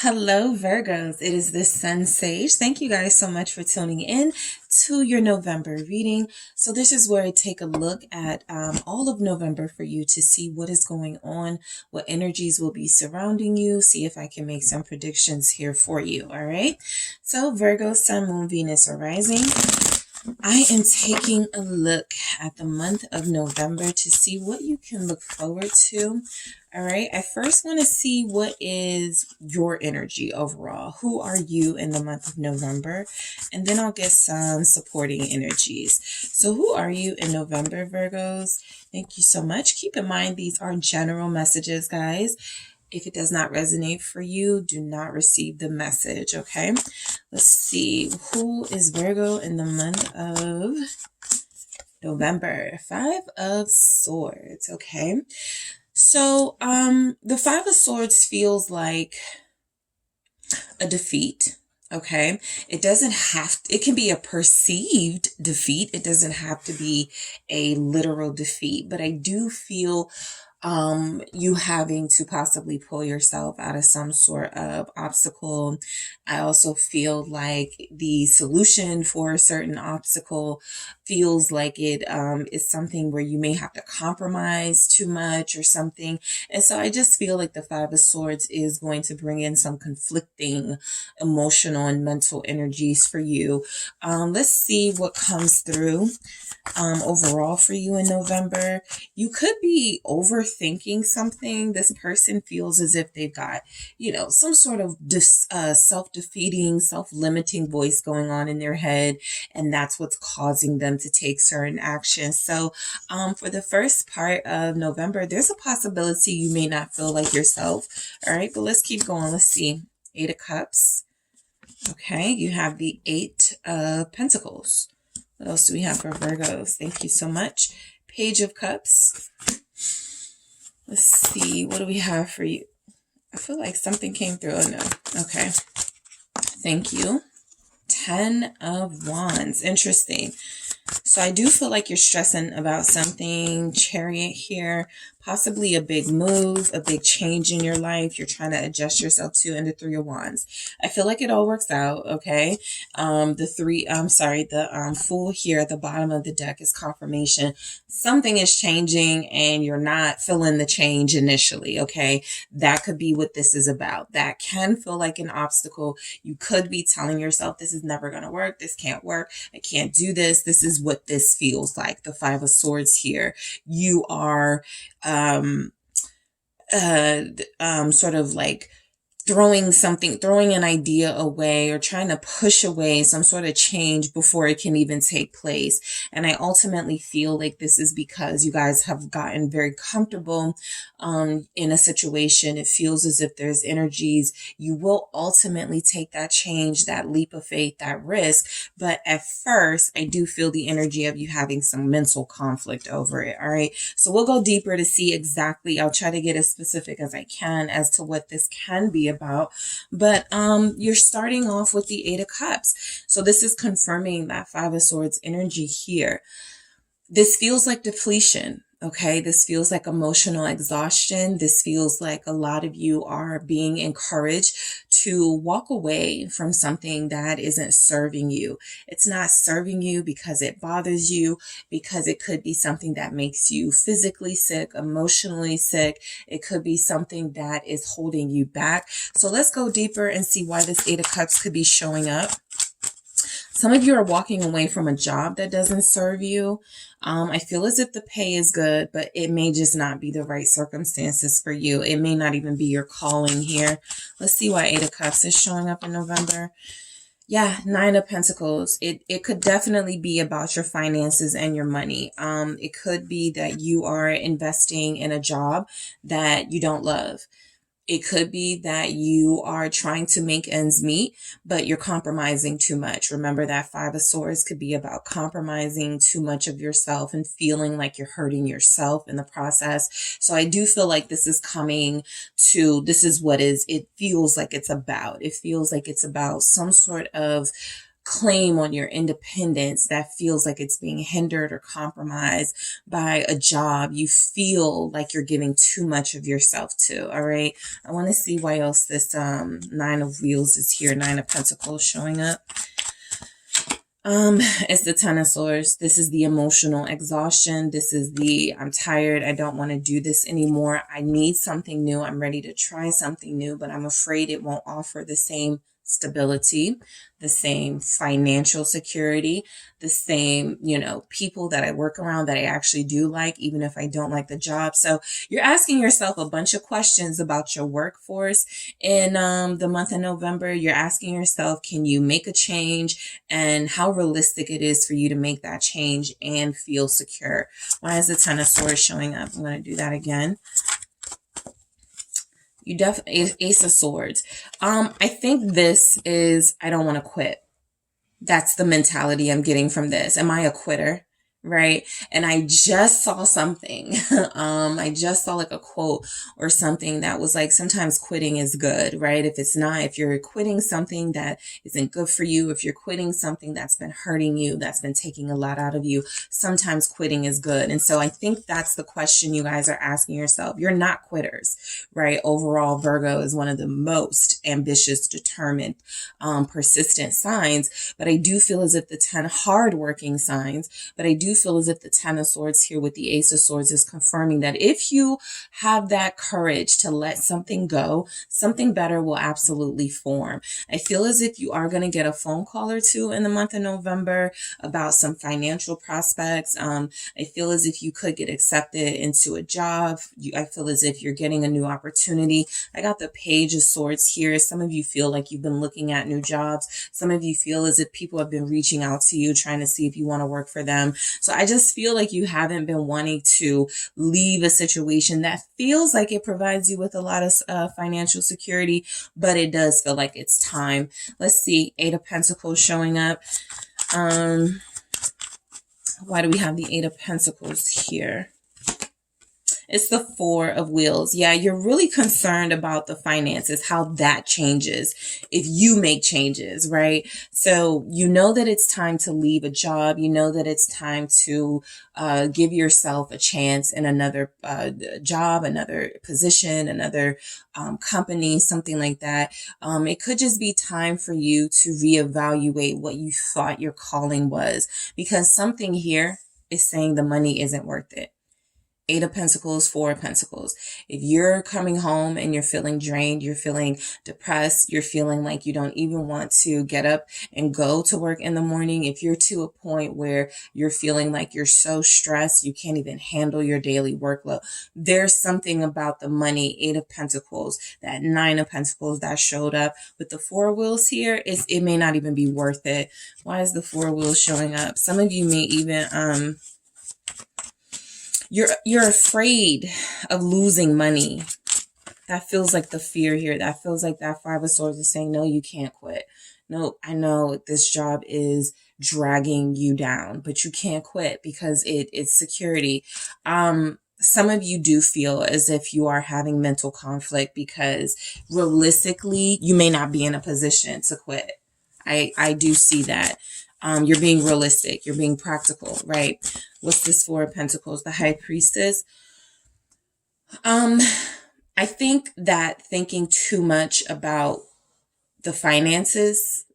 Hello, Virgos. It is the SunSage. Thank you guys so much for tuning in to your November reading. So this is where I take a look at all of November for you to see what is going on, what energies will be surrounding you, see if I can make some predictions here for you. All right. So Virgo, Sun, Moon, Venus, or Rising. I am taking a look at the month of November to see what you can look forward to. All right. I first want to see what is your energy overall. Who are you in the month of November? And then I'll get some supporting energies. So who are you in November, Virgos? Thank you so much. Keep in mind, these are general messages, guys. If it does not resonate for you, do not receive the message, okay? Let's see. Who is Virgo in the month of November? Five of Swords, okay? So, the Five of Swords feels like a defeat, okay? It doesn't have to, it can be a perceived defeat. It doesn't have to be a literal defeat, but I do feel you having to possibly pull yourself out of some sort of obstacle. I also feel like the solution for a certain obstacle feels like it is something where you may have to compromise too much or something. And so I just feel like the Five of Swords is going to bring in some conflicting emotional and mental energies for you. Let's see what comes through overall for you in November. You could be overthinking something. This person feels as if they've got, some sort of self-defeating, self-limiting voice going on in their head, and that's what's causing them to take certain actions. So for the first part of November, there's a possibility you may not feel like yourself. All right, but let's keep going. Let's see. Eight of Cups. Okay, you have the Eight of Pentacles. What else do we have for Virgos? Thank you so much. Page of Cups. Let's see. What do we have for you? I feel like something came through. Oh, no. Okay. Thank you. 10 of Wands. Interesting. So I do feel like you're stressing about something. Chariot here. Possibly a big move, a big change in your life you're trying to adjust yourself to, and the Three of Wands. I feel like it all works out, okay? The Fool here at the bottom of the deck is confirmation. Something is changing and you're not feeling the change initially, okay? That could be what this is about. That can feel like an obstacle. You could be telling yourself, this is never going to work. This can't work. I can't do this. This is what this feels like. The Five of Swords here. You are sort of like throwing an idea away or trying to push away some sort of change before it can even take place. And I ultimately feel like this is because you guys have gotten very comfortable in a situation. It feels as if there's energies. You will ultimately take that change, that leap of faith, that risk. But at first, I do feel the energy of you having some mental conflict over it. All right. So we'll go deeper to see exactly. I'll try to get as specific as I can as to what this can be about. But you're starting off with the Eight of Cups. So this is confirming that Five of Swords energy here. This feels like depletion. Okay, this feels like emotional exhaustion. This feels like a lot of you are being encouraged to walk away from something that isn't serving you. It's not serving you because it bothers you, because it could be something that makes you physically sick, emotionally sick. It could be something that is holding you back. So let's go deeper and see why this Eight of Cups could be showing up. Some of you are walking away from a job that doesn't serve you. I feel as if the pay is good, but it may just not be the right circumstances for you. It may not even be your calling here. Let's see why Eight of Cups is showing up in November. Yeah, Nine of Pentacles. It could definitely be about your finances and your money. It could be that you are investing in a job that you don't love. It could be that you are trying to make ends meet, but you're compromising too much. Remember that Five of Swords could be about compromising too much of yourself and feeling like you're hurting yourself in the process. So I do feel like this is this is what it feels like it's about. It feels like it's about some sort of claim on your independence that feels like it's being hindered or compromised by a job you feel like you're giving too much of yourself to. All right. I want to see why else this Nine of Wheels is here. Nine of Pentacles showing up. It's the Ten of Swords. This is the emotional exhaustion. This is the, I'm tired. I don't want to do this anymore. I need something new. I'm ready to try something new, but I'm afraid it won't offer the same stability, the same financial security, the same, people that I work around that I actually do like, even if I don't like the job. So you're asking yourself a bunch of questions about your workforce in the month of November. You're asking yourself, can you make a change, and how realistic it is for you to make that change and feel secure. Why is the Ten of Swords showing up? I'm going to do that again. You definitely, Ace of Swords. I think this is, I don't want to quit. That's the mentality I'm getting from this. Am I a quitter? Right. And I just saw something. I just saw like a quote or something that was like, sometimes quitting is good, right? If you're quitting something that isn't good for you, if you're quitting something that's been hurting you, that's been taking a lot out of you, sometimes quitting is good. And so I think that's the question you guys are asking yourself. You're not quitters, right? Overall, Virgo is one of the most ambitious, determined, persistent signs. But I do feel as if the 10 hardworking signs, but I do feel as if the Ten of Swords here with the Ace of Swords is confirming that if you have that courage to let something go, something better will absolutely form. I feel as if you are going to get a phone call or two in the month of November about some financial prospects. I feel as if you could get accepted into a job. I feel as if you're getting a new opportunity. I got the Page of Swords here. Some of you feel like you've been looking at new jobs. Some of you feel as if people have been reaching out to you, trying to see if you want to work for them. So I just feel like you haven't been wanting to leave a situation that feels like it provides you with a lot of financial security, but it does feel like it's time. Let's see, Eight of Pentacles showing up. Why do we have the Eight of Pentacles here? It's the Four of Wheels. Yeah, you're really concerned about the finances, how that changes if you make changes, right? So you know that it's time to leave a job. You know that it's time to give yourself a chance in another job, another position, another company, something like that. It could just be time for you to reevaluate what you thought your calling was, because something here is saying the money isn't worth it. Eight of Pentacles, Four of Pentacles. If you're coming home and you're feeling drained, you're feeling depressed, you're feeling like you don't even want to get up and go to work in the morning, if you're to a point where you're feeling like you're so stressed, you can't even handle your daily workload, there's something about the money, Eight of Pentacles, that Nine of Pentacles that showed up with the Four Wheels here, it may not even be worth it. Why is the Four Wheels showing up? Some of you may even, you're afraid of losing money. That feels like the fear here. That feels like that Five of Swords is saying, no, you can't quit. No, I know this job is dragging you down, but you can't quit because it's security. Some of you do feel as if you are having mental conflict because realistically, you may not be in a position to quit. I do see that. You're being realistic. You're being practical, right? What's this Four of Pentacles? The High Priestess. I think that thinking too much about the finances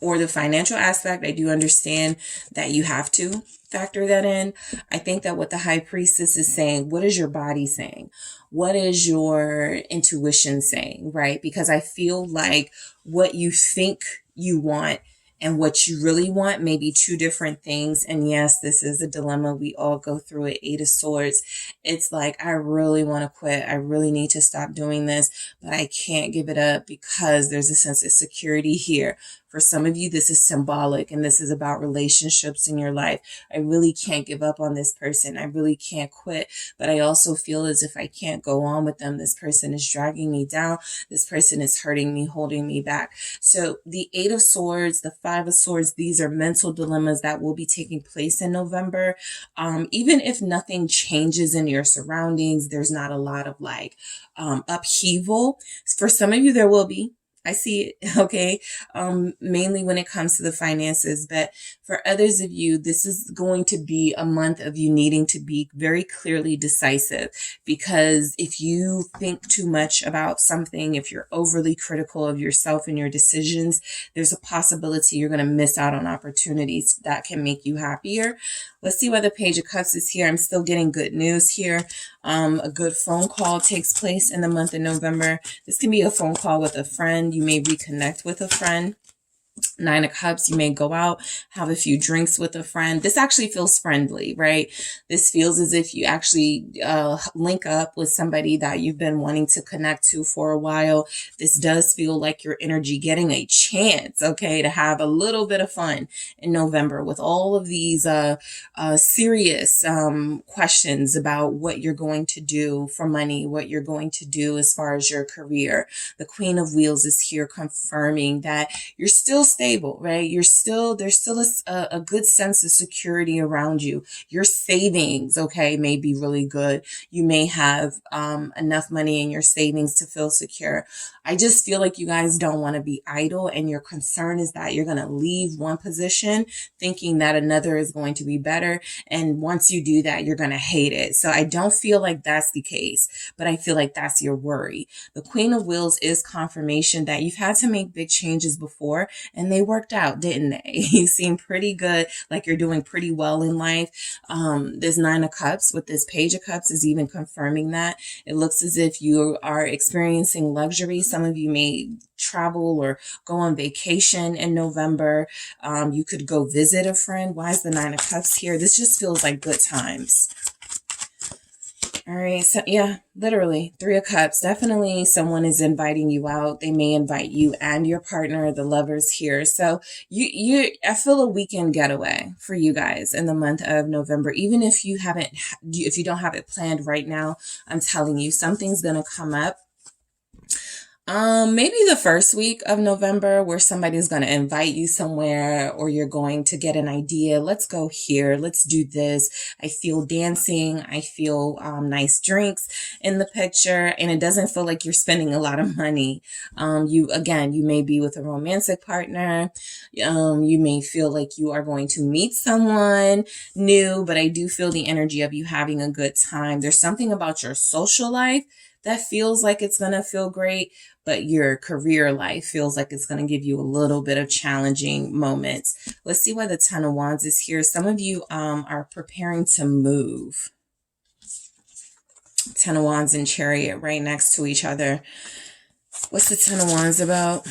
or the financial aspect, I do understand that you have to factor that in. I think that what the High Priestess is saying, what is your body saying? What is your intuition saying, right? Because I feel like what you think you want and what you really want may be two different things. And yes, this is a dilemma. We all go through it. Eight of Swords. It's like, I really want to quit. I really need to stop doing this, but I can't give it up because there's a sense of security here. For some of you, this is symbolic and this is about relationships in your life. I really can't give up on this person. I really can't quit, but I also feel as if I can't go on with them. This person is dragging me down. This person is hurting me, holding me back. So the Eight of Swords, the Five of Swords, these are mental dilemmas that will be taking place in November. Even if nothing changes in your surroundings, there's not a lot of upheaval. For some of you, there will be. I see it, okay? Mainly when it comes to the finances. But for others of you, this is going to be a month of you needing to be very clearly decisive. Because if you think too much about something, if you're overly critical of yourself and your decisions, there's a possibility you're going to miss out on opportunities that can make you happier. Let's see why the Page of Cups is here. I'm still getting good news here. A good phone call takes place in the month of November. This can be a phone call with a friend. You may reconnect with a friend. Nine of Cups, you may go out, have a few drinks with a friend. This actually feels friendly, right? This feels as if you actually link up with somebody that you've been wanting to connect to for a while. This does feel like your energy getting a chance, okay, to have a little bit of fun in November with all of these serious questions about what you're going to do for money, what you're going to do as far as your career. The Queen of Wheels is here confirming that you're still stable, right? There's still a good sense of security around you. Your savings, okay, may be really good. You may have enough money in your savings to feel secure. I just feel like you guys don't want to be idle, and your concern is that you're going to leave one position thinking that another is going to be better. And once you do that, you're going to hate it. So I don't feel like that's the case, but I feel like that's your worry. The Queen of Wheels is confirmation that you've had to make big changes before, and they worked out, didn't they? You seem pretty good, like you're doing pretty well in life. This Nine of Cups with this Page of Cups is even confirming that. It looks as if you are experiencing luxury. Some of you may travel or go on vacation in November. You could go visit a friend. Why is the Nine of Cups here? This just feels like good times. All right. So yeah, literally Three of Cups. Definitely someone is inviting you out. They may invite you and your partner, the lovers here. So I feel a weekend getaway for you guys in the month of November. Even if you don't have it planned right now, I'm telling you, something's going to come up. Maybe the first week of November where somebody's going to invite you somewhere, or you're going to get an idea. Let's go here. Let's do this. I feel dancing. I feel nice drinks in the picture, and it doesn't feel like you're spending a lot of money. You may be with a romantic partner. You may feel like you are going to meet someone new, but I do feel the energy of you having a good time. There's something about your social life that feels like it's going to feel great, but your career life feels like it's going to give you a little bit of challenging moments. Let's see why the Ten of Wands is here. Some of you are preparing to move. Ten of Wands and Chariot right next to each other. What's the Ten of Wands about?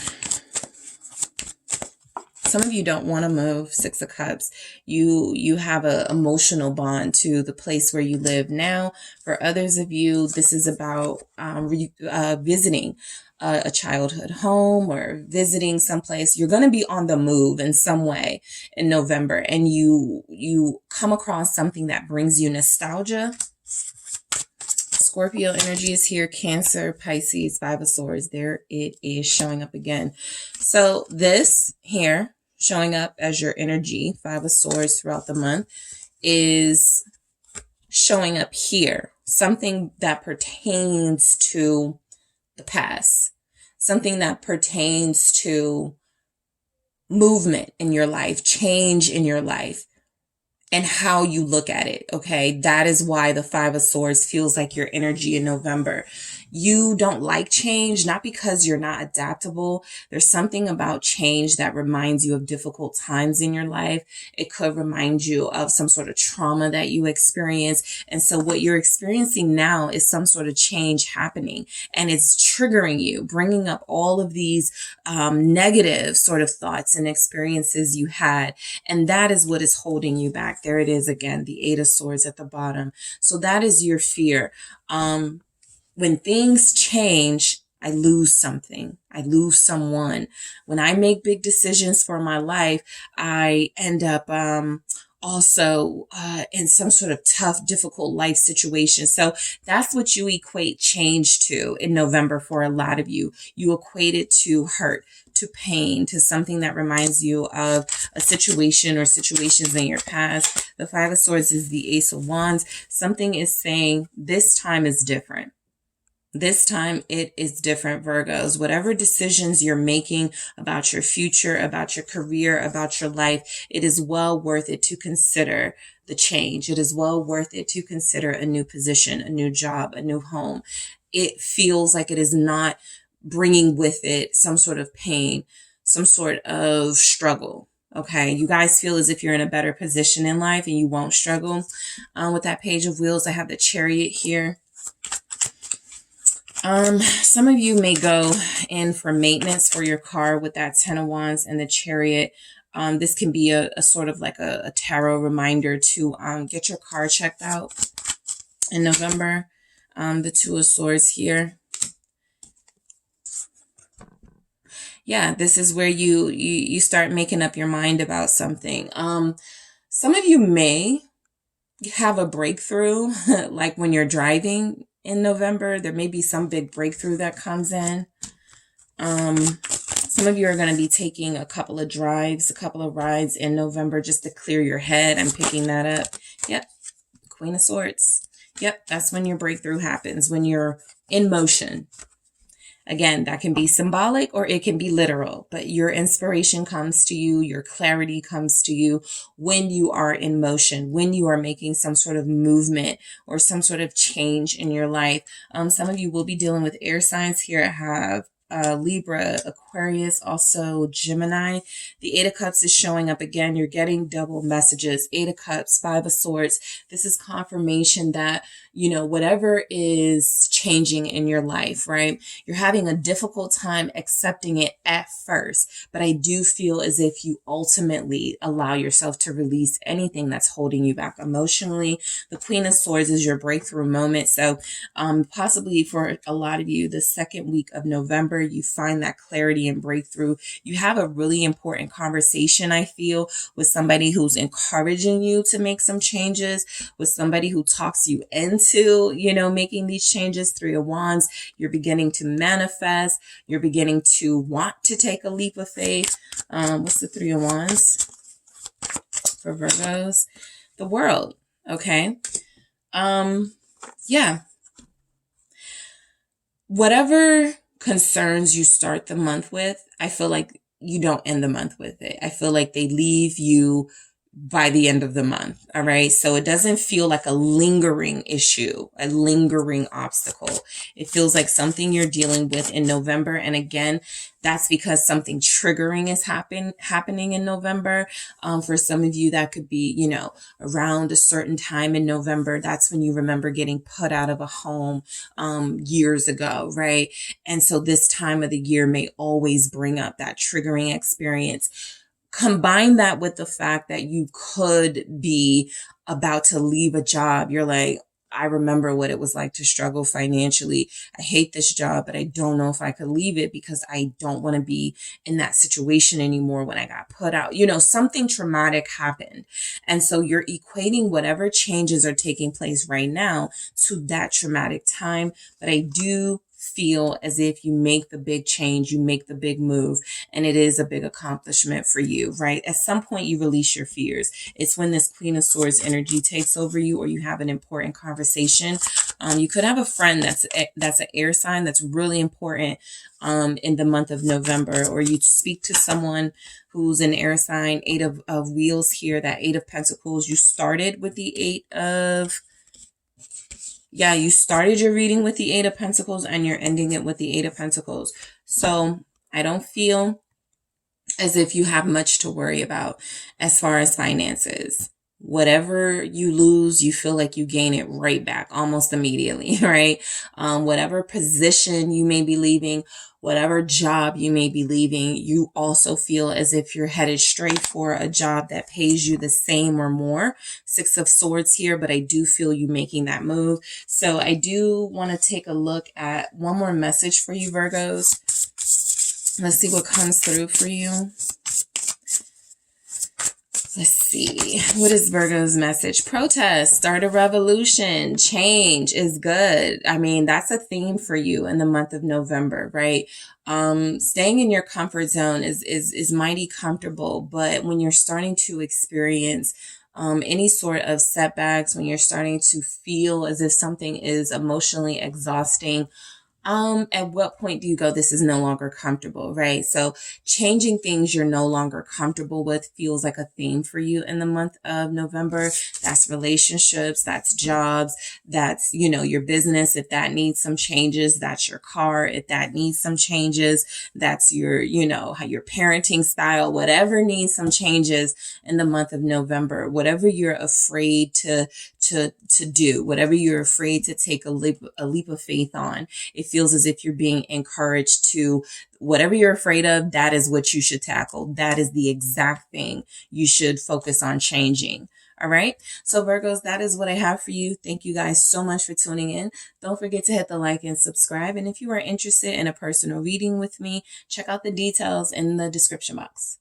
Some of you don't want to move. Six of Cups. You have an emotional bond to the place where you live now. For others of you, this is about visiting a childhood home or visiting someplace. You're going to be on the move in some way in November, and you come across something that brings you nostalgia. Scorpio energy is here. Cancer, Pisces, Five of Swords. There it is showing up again. So this here, showing up as your energy, Five of Swords throughout the month, is showing up here. Something that pertains to the past. Something that pertains to movement in your life, change in your life, and how you look at it, okay? That is why the Five of Swords feels like your energy in November. You don't like change, not because you're not adaptable. There's something about change that reminds you of difficult times in your life. It could remind you of some sort of trauma that you experienced. And so what you're experiencing now is some sort of change happening, and it's triggering you, bringing up all of these negative sort of thoughts and experiences you had. And that is what is holding you back. There it is again, the Eight of Swords at the bottom. So that is your fear. When things change, I lose something. I lose someone. When I make big decisions for my life, I end up also in some sort of tough, difficult life situation. So that's what you equate change to in November for a lot of you. You equate it to hurt, to pain, to something that reminds you of a situation or situations in your past. The Five of Swords is the Ace of Wands. Something is saying this time is different. This time it is different, Virgos. Whatever decisions you're making about your future, about your career, about your life, it is well worth it to consider the change. It is well worth it to consider a new position, a new job, a new home. It feels like it is not bringing with it some sort of pain, some sort of struggle. Okay, you guys feel as if you're in a better position in life and you won't struggle. With that Page of Wheels, I have the Chariot here. Some of you may go in for maintenance for your car with that Ten of Wands and the Chariot. This can be a sort of like a tarot reminder to get your car checked out in November. The Two of Swords here. Yeah, this is where you start making up your mind about something. Some of you may have a breakthrough, like when you're driving in November. There may be some big breakthrough that comes in. Some of you are going to be taking a couple of drives, a couple of rides in November just to clear your head. I'm picking that up. Yep. Queen of Swords. Yep. That's when your breakthrough happens, when you're in motion. Again, that can be symbolic or it can be literal, but your inspiration comes to you, your clarity comes to you when you are in motion, when you are making some sort of movement or some sort of change in your life. Some of you will be dealing with air signs here. I have Libra, Aquarius, also Gemini. The Eight of Cups is showing up again. You're getting double messages. Eight of Cups, Five of Swords. This is confirmation that, you know, whatever is changing in your life, right? You're having a difficult time accepting it at first, but I do feel as if you ultimately allow yourself to release anything that's holding you back emotionally. The Queen of Swords is your breakthrough moment. So possibly for a lot of you, the second week of November, you find that clarity and breakthrough. You have a really important conversation, I feel, with somebody who's encouraging you to make some changes, with somebody who talks you into, you know, making these changes. Three of Wands, you're beginning to manifest. You're beginning to want to take a leap of faith. What's the Three of Wands for Virgos? The World. Okay. Yeah. Whatever concerns you start the month with, I feel like you don't end the month with it. I feel like they leave you by the end of the month. All right. So it doesn't feel like a lingering issue, a lingering obstacle. It feels like something you're dealing with in November. And again, that's because something triggering is happening in November. For some of you, that could be, you know, around a certain time in November. That's when you remember getting put out of a home years ago, right? And so this time of the year may always bring up that triggering experience. Combine that with the fact that you could be about to leave a job. You're like, I remember what it was like to struggle financially. I hate this job, but I don't know if I could leave it because I don't want to be in that situation anymore when I got put out. You know, something traumatic happened. And so you're equating whatever changes are taking place right now to that traumatic time. But I do feel as if you make the big change, you make the big move, and it is a big accomplishment for you, right? At some point, you release your fears. It's when this Queen of Swords energy takes over you, or you have an important conversation. You could have a friend that's an air sign that's really important in the month of November, or you speak to someone who's an air sign. Eight of Wheels here, that Eight of Pentacles. You started with the you started your reading with the Eight of Pentacles and you're ending it with the Eight of Pentacles. So I don't feel as if you have much to worry about as far as finances. Whatever you lose, you feel like you gain it right back almost immediately, right? Whatever position you may be leaving, whatever job you may be leaving, you also feel as if you're headed straight for a job that pays you the same or more. Six of Swords here, but I do feel you making that move. So I do want to take a look at one more message for you, Virgos. Let's see what comes through for you. Let's see. What is Virgo's message? Protest, start a revolution, change is good. I mean, that's a theme for you in the month of November, right? Staying in your comfort zone is mighty comfortable, but when you're starting to experience any sort of setbacks, when you're starting to feel as if something is emotionally exhausting, At what point do you go, this is no longer comfortable, right? So changing things you're no longer comfortable with feels like a theme for you in the month of November. That's relationships, that's jobs, that's, your business. If that needs some changes, that's your car. If that needs some changes, that's your, how your parenting style, whatever needs some changes in the month of November, whatever you're afraid to do, whatever you're afraid to take a leap of faith on. It feels as if you're being encouraged to, whatever you're afraid of, that is what you should tackle. That is the exact thing you should focus on changing. All right. So Virgos, that is what I have for you. Thank you guys so much for tuning in. Don't forget to hit the like and subscribe. And if you are interested in a personal reading with me, check out the details in the description box.